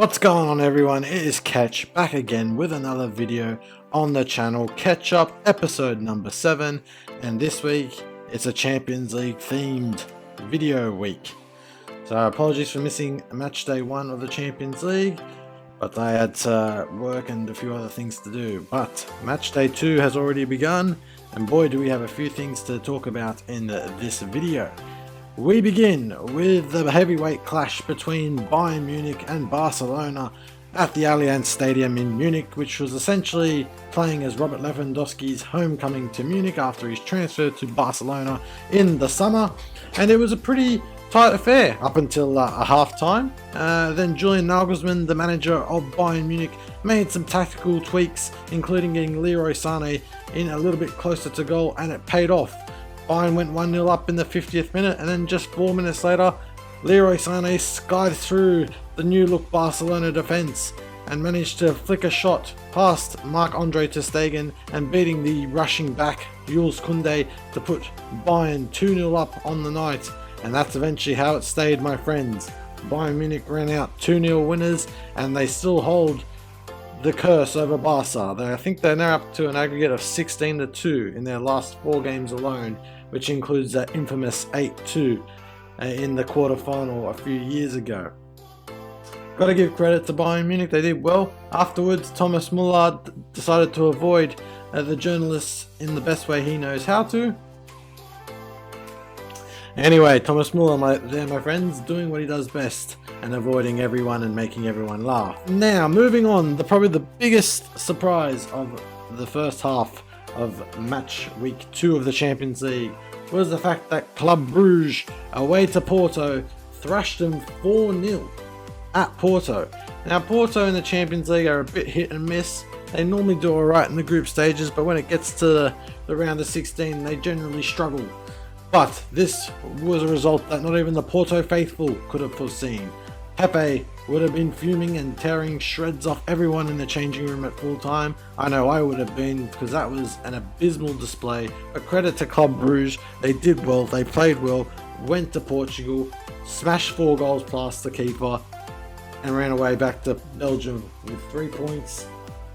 What's going on, everyone? It is Ketch back again with another video on the channel, KetchUP episode number 7, and this week it's a Champions League themed video week. So apologies for missing match day 1 of the Champions League, but I had work and a few other things to do. But match day 2 has already begun, and boy do we have a few things to talk about in this video. We begin with the heavyweight clash between Bayern Munich and Barcelona at the Allianz Stadium in Munich, which was essentially playing as Robert Lewandowski's homecoming to Munich after his transfer to Barcelona in the summer, and it was a pretty tight affair up until a half-time. Then Julian Nagelsmann, the manager of Bayern Munich, made some tactical tweaks, including getting Leroy Sané in a little bit closer to goal, and it paid off. Bayern went 1-0 up in the 50th minute, and then just 4 minutes later, Leroy Sané skied through the new-look Barcelona defence and managed to flick a shot past Marc-Andre ter Stegen and beating the rushing back Jules Koundé to put Bayern 2-0 up on the night. And that's eventually how it stayed, my friends. Bayern Munich ran out 2-0 winners, and they still hold the curse over Barca. I think they're now up to an aggregate of 16-2 in their last 4 games alone, which includes that infamous 8-2 in the quarterfinal a few years ago. Got to give credit to Bayern Munich, they did well. Afterwards, Thomas Muller decided to avoid the journalists in the best way he knows how to. Anyway, Thomas Muller, my friends, doing what he does best and avoiding everyone and making everyone laugh. Now, moving on, probably the biggest surprise of the first half of match week 2 of the Champions League was the fact that Club Brugge, away to Porto, thrashed them 4-0 at Porto. Now, Porto in the Champions League are a bit hit and miss. They normally do alright in the group stages, but when it gets to the round of 16, they generally struggle. But this was a result that not even the Porto faithful could have foreseen. Pepe would have been fuming and tearing shreds off everyone in the changing room at full time. I know I would have been, because that was an abysmal display. But credit to Club Brugge, they did well, they played well, went to Portugal, smashed 4 goals past the keeper, and ran away back to Belgium with 3 points,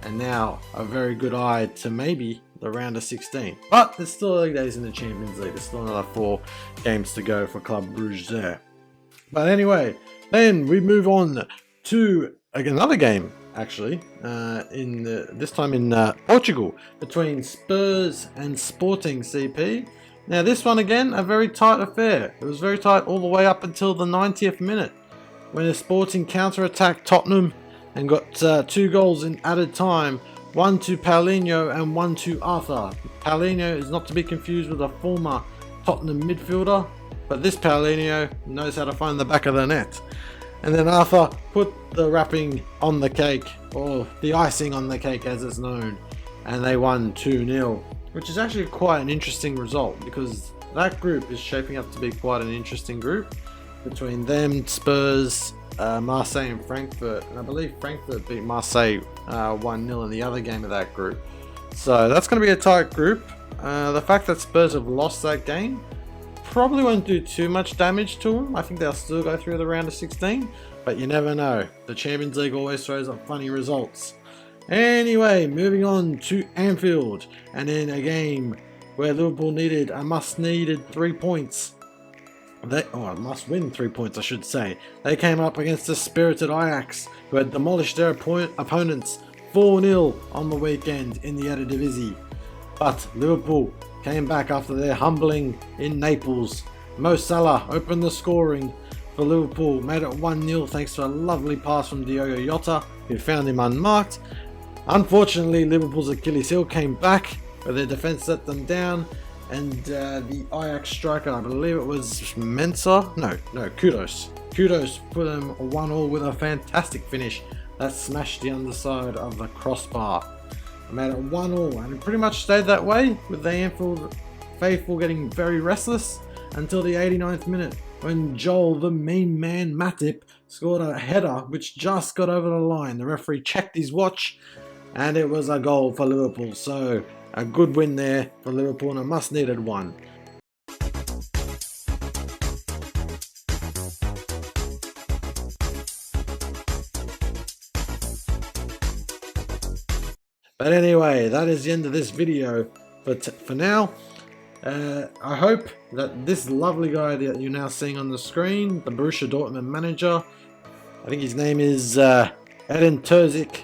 and now a very good eye to maybe the round of 16. But there's still early days in the Champions League. There's still another 4 games to go for Club Brugge there. But anyway, then we move on to another game, actually, this time in Portugal, between Spurs and Sporting CP. Now this one again, a very tight affair. It was very tight all the way up until the 90th minute, when the Sporting counter-attacked Tottenham and got 2 goals in added time. 1 to Paulinho and 1 to Arthur. Paulinho is not to be confused with a former Tottenham midfielder, but this Paulinho knows how to find the back of the net. And then Arthur put the wrapping on the cake, or the icing on the cake as it's known, and they won 2-0, which is actually quite an interesting result, because that group is shaping up to be quite an interesting group between them, Spurs, Marseille and Frankfurt, and I believe Frankfurt beat Marseille 1-0 in the other game of that group. So that's going to be a tight group. The fact that Spurs have lost that game probably won't do too much damage to them. I think they'll still go through the round of 16, but you never know. The Champions League always throws up funny results. Anyway, moving on to Anfield, and in a game where Liverpool needed a must-needed 3 points. Must win 3 points, I should say. They came up against the spirited Ajax, who had demolished their opponents 4-0 on the weekend in the Eredivisie. But Liverpool came back after their humbling in Naples. Mo Salah opened the scoring for Liverpool, made it 1-0 thanks to a lovely pass from Diogo Jota, who found him unmarked. Unfortunately, Liverpool's Achilles heel came back, but their defence let them down. And the Ajax striker, I believe it was Mensah? No, Kudos. Kudos put them 1-1 with a fantastic finish that smashed the underside of the crossbar. Made it 1-1, and it pretty much stayed that way, with the Anfield faithful getting very restless until the 89th minute, when Joel the meme man Matip scored a header which just got over the line. The referee checked his watch, and it was a goal for Liverpool. So a good win there for Liverpool, and a must-needed one. But anyway, that is the end of this video. But for now, I hope that this lovely guy that you're now seeing on the screen, the Borussia Dortmund manager, I think his name is Edin Terzic,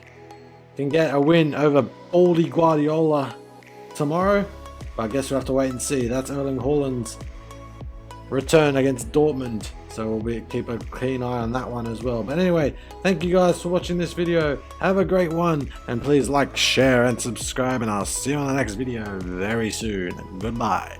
can get a win over Baldy Guardiola tomorrow. But I guess we'll have to wait and see. That's Erling Haaland's return against Dortmund, so we'll keep a keen eye on that one as well. But anyway, thank you guys for watching this video. Have a great one, and please like, share, and subscribe, and I'll see you on the next video very soon. Goodbye.